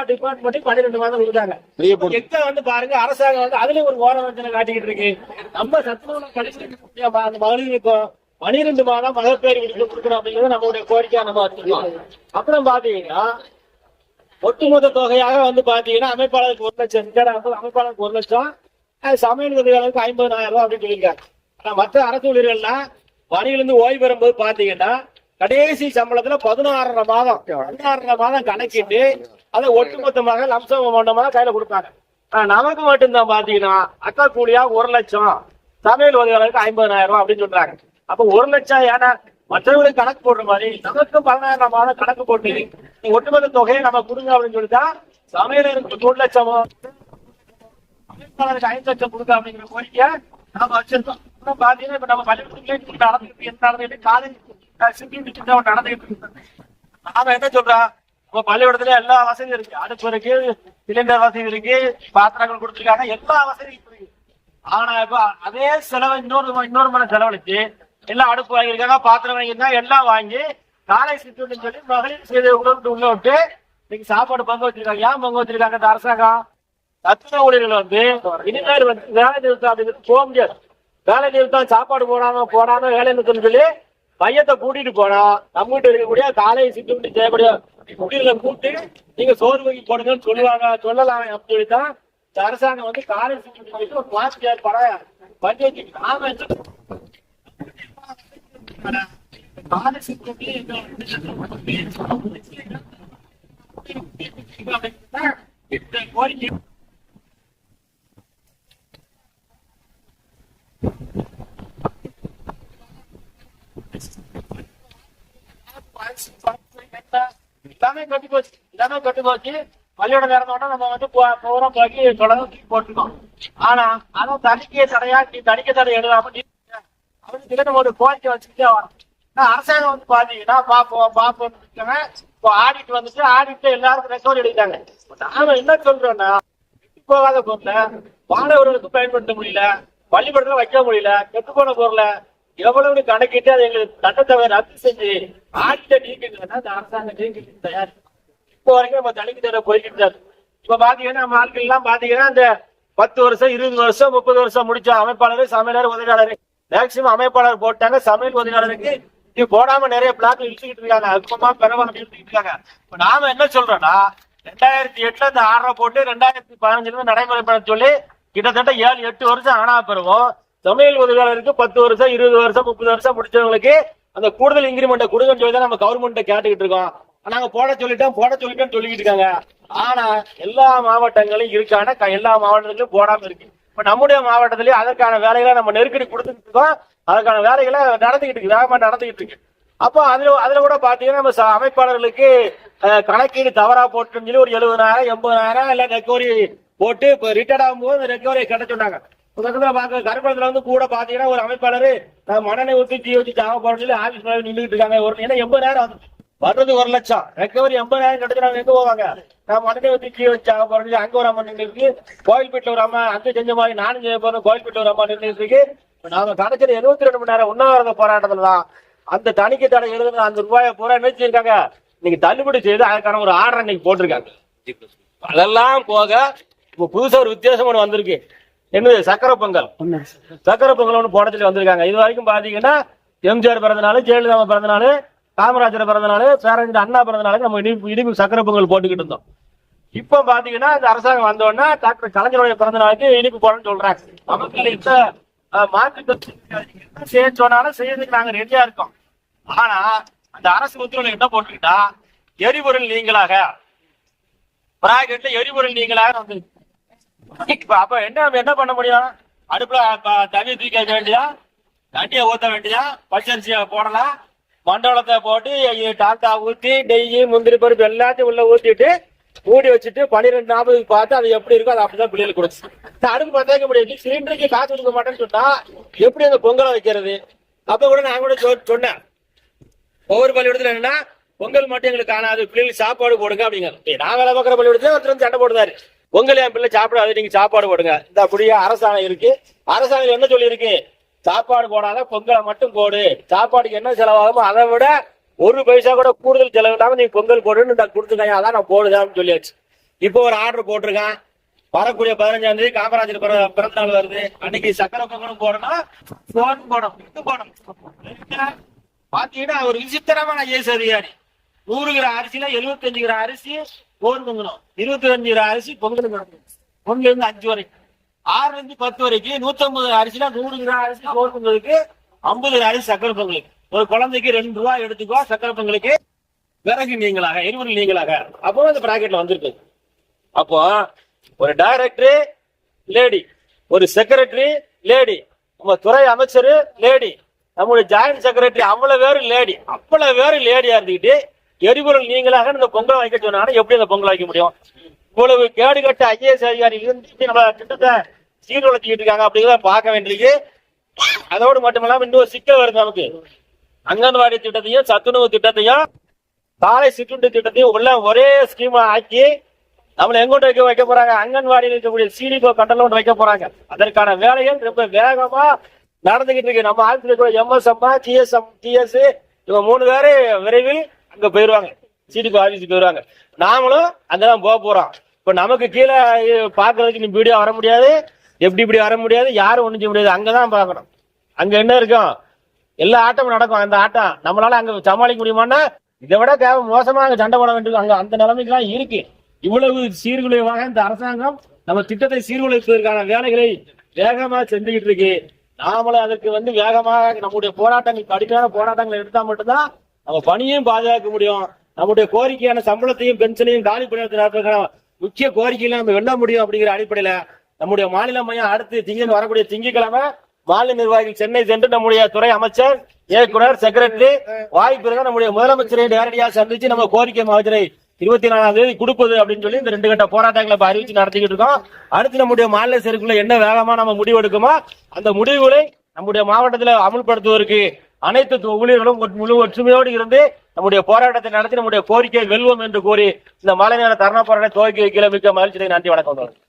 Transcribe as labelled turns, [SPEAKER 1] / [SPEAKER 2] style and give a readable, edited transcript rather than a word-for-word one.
[SPEAKER 1] டிபார்ட்மெண்ட்டையும் 12 மாதம் கொடுத்தாங்க. எங்க வந்து பாருங்க அரசாங்கம் வந்து அதுலயும் ஒரு ஓரவஞ்சனை காட்டிக்கிட்டு இருக்கு. நம்ம சத்துணவு கடைசி அந்த மகளிருக்கும் 12 மாதம் மகப்பேறு விடுப்பு கொடுக்கணும் அப்படிங்கிறது நம்மளுடைய கோரிக்கையா நம்ம வச்சிருக்கோம். அப்புறம் பாத்தீங்கன்னா ஒட்டுமொத்த தொகையாக வந்து பாத்தீங்கன்னா அமைப்பாளருக்கு 1 லட்சம், அமைப்பாளருக்கு 1 லட்சம், சமையல் உதவியாளருக்கு 50,000 ரூபாய் அப்படின்னு சொல்லியிருக்காங்க. ஆனா மற்ற அரசு ஊழியர்கள்லாம் பணியிலிருந்து ஓய்வு பெறும்போது பாத்தீங்கன்னா கடைசி சம்பளத்துல 16,500 மாதம் கணக்கிட்டு அதை ஒட்டுமொத்தமாக லம்சம் அமௌண்டமாக கையில கொடுப்பாங்க. நமக்கு மட்டும்தான் பாத்தீங்கன்னா அக்கா கூலியா 1 லட்சம், சமையல் உதவியாளருக்கு 50,000 ரூபாய் அப்படின்னு சொல்றாங்க. அப்ப 1 லட்சம் ஏன்னா மற்றவர்களுக்கு கணக்கு போடுற மாதிரி நமக்கும் 16,000 மாதம் கணக்கு போட்டு ஒட்டுமொத்த தொகையை நம்ம கொடுங்க அப்படின்னு சொல்லிட்டா சமையலருக்கு 1 லட்சமோ அமைப்பாளருக்கு 5 லட்சம் கொடுக்க அப்படிங்கிற கோரிக்கையை நாம வச்சிருக்கோம். பாத்தீங்கன்னா இப்ப நம்ம பள்ளிக்கூடத்துல நடந்துட்டு காலேஜ் நடந்துகிட்டு இருக்கு. நாம என்ன சொல்றோம், நம்ம பள்ளிக்கூடத்துல எல்லா வசதியும் இருக்கு, அடுப்பு இருக்கு, சிலிண்டர் வசதி இருக்கு, பாத்திரங்கள் கொடுத்துருக்காங்க, எல்லா வசதியும் இருக்கு. ஆனா இப்ப அதே செலவு இன்னொரு மன செலவழிச்சு எல்லாம் அடுப்பு வாங்கியிருக்காங்க, பாத்திரம் வாங்கியிருக்காங்க, எல்லாம் வாங்கி காலை சிற்றுன்னு சொல்லி மகளிர் செய்த உள்ள விட்டு இன்னைக்கு சாப்பாடு பங்கு வச்சிருக்காங்க. ஏன் பங்கு வச்சிருக்காங்க இந்த அரசாங்கம்? சத்துணவு ஊழியர்கள் வந்து இனிமேல் வந்து வேலை நிறுத்தம் அப்படிங்கிறது போக முடியாது. வேலை நிறுத்தம் சாப்பாடு போடாம வேலை நிறுத்தம் சொல்லி பையத்தை கூட்டிட்டு போனா நம்ம கிட்ட இருக்கக்கூடிய காலை சிற்றுண்டி செய்யக்கூடிய குடிகளை கூப்பிட்டு நீங்க சோறு வகை போடுங்கன்னு சொல்லலாம் அப்படின்னு சொல்லித்தான் அரசாங்கம் வந்து காலை சிற்றுண்டி ஒரு கிளாஸ் படம் பண்ணி வச்சுட்டு நாம காலை சிற்றுண்டி கோரிக்கை எல்லாமே கட்டி போச்சு. பள்ளியோட நேரத்தோட நம்ம வந்து பூரம் பாக்கி தொடர்ந்து போட்டுருக்கோம். ஆனா அதை தணிக்கை தடையா தணிக்கை தடை எழுதாம அவனுக்கு நம்ம ஒரு கோரிக்கை வச்சுக்கிட்டே வரோம். அரசாங்கம் வந்து பாத்தீங்கன்னா பாப்போம் இப்போ ஆடிட்டு வந்துட்டு ஆடிட்டு எல்லாருக்கும் ரெக்கவரி எடுத்தாங்க. நாம என்ன சொல்றோம்னா போகாத பொருளை மாணவர்களுக்கு பயன்படுத்த முடியல, பள்ளிக்கூடத்துல வைக்க முடியல, கெட்டு போன பொருளை எவ்வளவு கணக்கிட்டு அதை எங்களுக்கு சட்டத்தொகை ரத்து செஞ்சு ஆட்சியை நீக்கிங்கன்னா அந்த அரசாங்கம் நீக்கிட்டு தயார். இப்போ வரைக்கும் நம்ம தணிக்கை தர போய்கிட்டு இப்ப பாத்தீங்கன்னா நம்ம ஆட்கள் எல்லாம் பாத்தீங்கன்னா இந்த 10 வருஷம் 20 வருஷம் 30 வருஷம் முடிச்ச அமைப்பாளர், சமையலர், உதவியாளர் மேக்சிமம் அமைப்பாளர் போட்டாங்க. சமையல் உதவியாளருக்கு இது போடாம நிறைய பிளாக் இழுத்துக்கிட்டு இருக்காங்க, அற்பமா பெறவாங்க இழுத்துக்கிட்டு இருக்காங்க. இப்ப நாம என்ன சொல்றோம்னா 2008 இந்த ஆர்டரை போட்டு 2015 நடைமுறைப்பட சொல்லி கிட்டத்தட்ட 7-8 வருஷம் ஆனா பெறுவோம். சமையல் உதவியாளருக்கு 10 வருஷம் 20 வருஷம் 30 வருஷம் முடிச்சவங்களுக்கு அந்த கூடுதல் இன்கிரிமெண்ட் கொடுங்கன்னு சொல்லி தான் நம்ம கவர்மெண்ட் கேட்டுக்கிட்டு இருக்கோம். நாங்க போட சொல்லிட்டோம் சொல்லிக்கிட்டு இருக்காங்க. ஆனா எல்லா மாவட்டங்களும் இருக்கான எல்லா மாவட்டத்திலும் போடாம இருக்கு. இப்ப நம்முடைய மாவட்டத்திலயும் அதற்கான வேலைகளை நம்ம நெருக்கடி கொடுத்துட்டு இருக்கோம். அதற்கான வேலைகளை நடந்துகிட்டு இருக்கு, வேகமா நடந்துகிட்டு இருக்கு. அப்போ அதுல கூட பாத்தீங்கன்னா நம்ம அமைப்பாளர்களுக்கு கணக்கீடு தவறா போட்டுன்னு சொல்லி ஒரு 70,000 80,000 இல்ல ரெக்கவரி போட்டு இப்ப ரிட்டையர்ட் ஆகும்போது ரெக்கவரி கட்ட சொன்னாங்க. கருப்பணத்துல வந்து கூட பாத்தீங்கன்னா ஒரு அமைப்பாளர் மண்ணெண்ணெய் ஊற்றி தீ வச்சு சாக போறோம்னு சொல்லி ஆபீஸ் நின்றுட்டு இருக்காங்க. ஏன்னா 80,000 வர்றது 1 லட்சம், ரெக்கவரி 80,000 கிடைச்சு எங்க போவாங்க? நான் மண்ணெண்ணெய் ஊற்றி தீ வச்சு சாக போறோம் சொல்லி அங்க ஒரு அம்மா நின்று இருக்கு, கோயில்பேட்டில் ஒரு அம்மா அங்க செஞ்ச மாதிரி நானும் செய்ய போறேன், கோயில்பேட்டில் ஒரு அம்மா நின்று இருக்கு. நாம கணக்கில் 72 மணி நேரம் உண்ணாவிரத போராட்டத்துல தான் அந்த தணிக்கை தடை எழுதுன அந்த ரூபாயை பூரா என்ன செஞ்சிருக்காங்க, இன்னைக்கு தள்ளுபடி செய்து அதுக்கான ஒரு ஆர்டர் இன்னைக்கு போட்டிருக்காங்க. அதெல்லாம் போக இப்ப புதுசா ஒரு வித்தியாசம் ஒண்ணு வந்திருக்கு. என்னது சக்கரை பொங்கல் ஒண்ணு போட சொல்லி வந்திருக்காங்க. இது வரைக்கும் பாத்தீங்கன்னா எம்ஜிஆர் பிறந்தநாள், ஜெயலலிதா பிறந்தநாள், காமராஜர் பிறந்தநாள், பேரறிஞர் அண்ணா பிறந்தநாளுக்கு நம்ம இனிப்பு சக்கரை பொங்கல் போட்டுக்கிட்டு இருந்தோம். இப்ப பாத்தீங்கன்னா இந்த அரசாங்கம் வந்தோடனே டாக்டர் கலைஞருடைய பிறந்த நாளுக்கு இனிப்பு போடணும்னு சொல்றாங்க. நமக்கு மாற்று செய்ய சொன்னாலும் செய்யறதுக்கு நாங்க ரெடியா இருக்கோம். ஆனா அந்த அரசு உத்தரவு என்ன போட்டுக்கிட்டா எரிபொருள் நீங்களாக பிராக்கெட்ல எரிபொருள் நீங்களாக வந்து அப்ப என்ன பண்ண முடியும்? அடுப்புல தண்ணி தூக்கி வைக்க வேண்டியதா, தண்ணியை ஊத்த வேண்டியதா, பச்சரிசியை போடலாம், மண்டலத்தை போட்டு டால்டா ஊத்தி நெய் முந்திரி பருப்பு எல்லாத்தையும் உள்ள ஊத்திட்டு மூடி வச்சுட்டு 12:40 பார்த்து அது எப்படி இருக்கும் அது அப்படிதான் பிள்ளைகளுக்கு கொடுச்சு. அடுப்பு பத்தாக்க முடியாது, சிலிண்டருக்கு காசு கொடுக்க மாட்டேன்னு சொன்னா எப்படி அந்த பொங்கலை வைக்கிறது? அப்ப கூட நான் கூட சொன்னேன், ஒவ்வொரு பள்ளிக்கூடத்துல என்னன்னா பொங்கல் மட்டும் எங்களுக்கு காணாது, பிள்ளைகளுக்கு சாப்பாடு போடுங்க அப்படிங்க. நான் வேலை பார்க்குற பள்ளிக்கூடத்துல ஒருத்தர் வந்து சண்டை போடுறாரு, பொங்கல் என் பிள்ளை சாப்பிடாது, நீங்க சாப்பாடு போடுங்க. இந்த அப்படியே அரசாங்கம் இருக்கு, அரசாங்கம் என்ன சொல்லி இருக்கு, சாப்பாடு போடாத பொங்கலை மட்டும் போடு, சாப்பாடுக்கு என்ன செலவாகுமோ அதை விட 1 பைசா கூட கூடுதல் செலவு இல்லாம நீங்க பொங்கல் போடுன்னு கொடுத்துருக்காங்க, அதான் நான் போடுதான்னு சொல்லியாச்சு. இப்போ ஒரு ஆர்டர் போட்டிருக்கான், வரக்கூடிய 15ஆம் தேதி காமராஜர் பிறந்த நாள் வருது, அன்னைக்கு சக்கரை பொங்கலும் போடணும், போன் போடணும், இது போடணும். பாத்தீங்கன்னா ஒரு விசித்திரமான ஐஏஎஸ் அதிகாரி. 100 கிராம் அரிசியில 75 கிராம் அரிசி போன் பொங்கணும், 25 கிராம் அரிசி பொங்கல் கிடக்கும். 1 இருந்து 5 வரைக்கும், 6 இருந்து 10 வரைக்கும் 150 அரிசியில 100 கிராம் அரிசி போன் பொங்கலுக்கு, 50 கிராம் அரிசி சக்கரை பொங்கலுக்கு. ஒரு குழந்தைக்கு 2 ரூபாய் எடுத்துக்கோ சக்கரை பொங்கலுக்கு, விறகு நீங்களாக, எரிபொருள் நீங்களாக. அப்போ அந்த பிராக்கெட்ல வந்திருக்கு. அப்போ ஒரு டைரக்டர் லேடி, ஒரு செக்ரட்டரி லேடி, நம்ம துறை அமைச்சர் லேடி, நம்முடைய ஜாயிண்ட் செக்ரட்டரி அவ்வளவு பேரு லேடியா இருந்துக்கிட்டு எரிபொருள் நீங்களாக இந்த பொங்கல் வைக்க சொன்னாங்கன்னா எப்படி அந்த பொங்கல் வைக்க முடியும்? இவ்வளவு கேடுகட்ட ஐஏஎஸ் அதிகாரி இருந்து நம்ம திட்டத்தை சீர்குலைச்சிக்கிட்டு இருக்காங்க அப்படிங்கிறத பார்க்க வேண்டியிருக்கு. அதோடு மட்டுமில்லாம இன்னொரு சிக்கல் வருது நமக்கு. அங்கன்வாடி திட்டத்தையும் சத்துணவு திட்டத்தையும் காலை சிற்றுண்டி திட்டத்தையும் உள்ள ஒரே ஸ்கீமா ஆக்கி நம்மள எங்கொண்டு வைக்க போறாங்க? அங்கன்வாடியில் இருக்கக்கூடிய சிடிஓ கண்டல வைக்க போறாங்க. அதற்கான வேலைகள் ரொம்ப வேகமா நடந்துகிட்டு இருக்கு. நம்ம ஆட்சியில் எம்எஸ்எம், டிஎஸ் இவங்க 3 பேரு விரைவில் அங்க போயிருவாங்க, சிடிஓ ஆபீஸ் போயிருவாங்க. நாமளும் அங்கதான் போக போறோம். இப்ப நமக்கு கீழே பாக்குறதுக்கு நீ வீடியோ வர முடியாது, இப்படி வர முடியாது, யாரும் ஒண்ணும் செய்ய முடியாது. அங்கதான் பாக்கணும். அங்க என்ன இருக்கும்? எல்லா ஆட்டமும் நடக்கும். அந்த ஆட்டம் நம்மளால அங்க சமாளிக்க முடியுமான்னா இதை விட மோசமா அங்க சண்டை போட வேண்டியது. அங்க அந்த நிலைமைக்கு எல்லாம் இருக்கு. இவ்வளவு சீர்குலைவாக இந்த அரசாங்கம் நம்ம திட்டத்தை சீர்குலைப்பதற்கான வேலைகளை வேகமா செஞ்சுக்கிட்டு இருக்கு. நாமளும் அதற்கு வேகமாக நம்முடைய போராட்டங்கள், கடுமையான போராட்டங்களை எடுத்தா மட்டும்தான் நம்ம பணியையும் பாதுகாக்க முடியும். நம்முடைய கோரிக்கையான சம்பளத்தையும் பென்ஷனையும் காலி பணியாளர் முக்கிய கோரிக்கையில நம்ம வெல்ல முடியும். அப்படிங்கிற அடிப்படையில நம்முடைய மாநில மையம் அடுத்து வரக்கூடிய திங்கட்கிழமை மாநில நிர்வாகிகள் சென்னை சென்று நம்முடைய துறை அமைச்சர், இயக்குனர், செக்ரட்டரி வாய்ப்பு இருந்தா நம்முடைய முதலமைச்சரை நேரடியாக சந்திச்சு நம்ம கோரிக்கை அமைச்சரை 24ஆம் தேதி கொடுப்பது அப்படின்னு சொல்லி இந்த 2 கட்ட போராட்டங்களை அறிவிச்சு நடத்திக்கிட்டு இருக்கோம். அடுத்து நம்முடைய மாநில செயற்குள்ள என்ன வேகமா நம்ம முடிவு எடுக்குமோ அந்த முடிவுகளை நம்முடைய மாவட்டத்தில் அமல்படுத்துவதற்கு அனைத்து ஊழியர்களும் முழு ஒற்றுமையோடு இருந்து நம்முடைய போராட்டத்தை நடத்தி நம்முடைய கோரிக்கையை வெல்வோம் என்று கூறி இந்த மழை நேர தர்ண போராட்டத்தை துவக்கி வைக்கல. மிக்க மகிழ்ச்சி. நன்றி, வணக்கம்.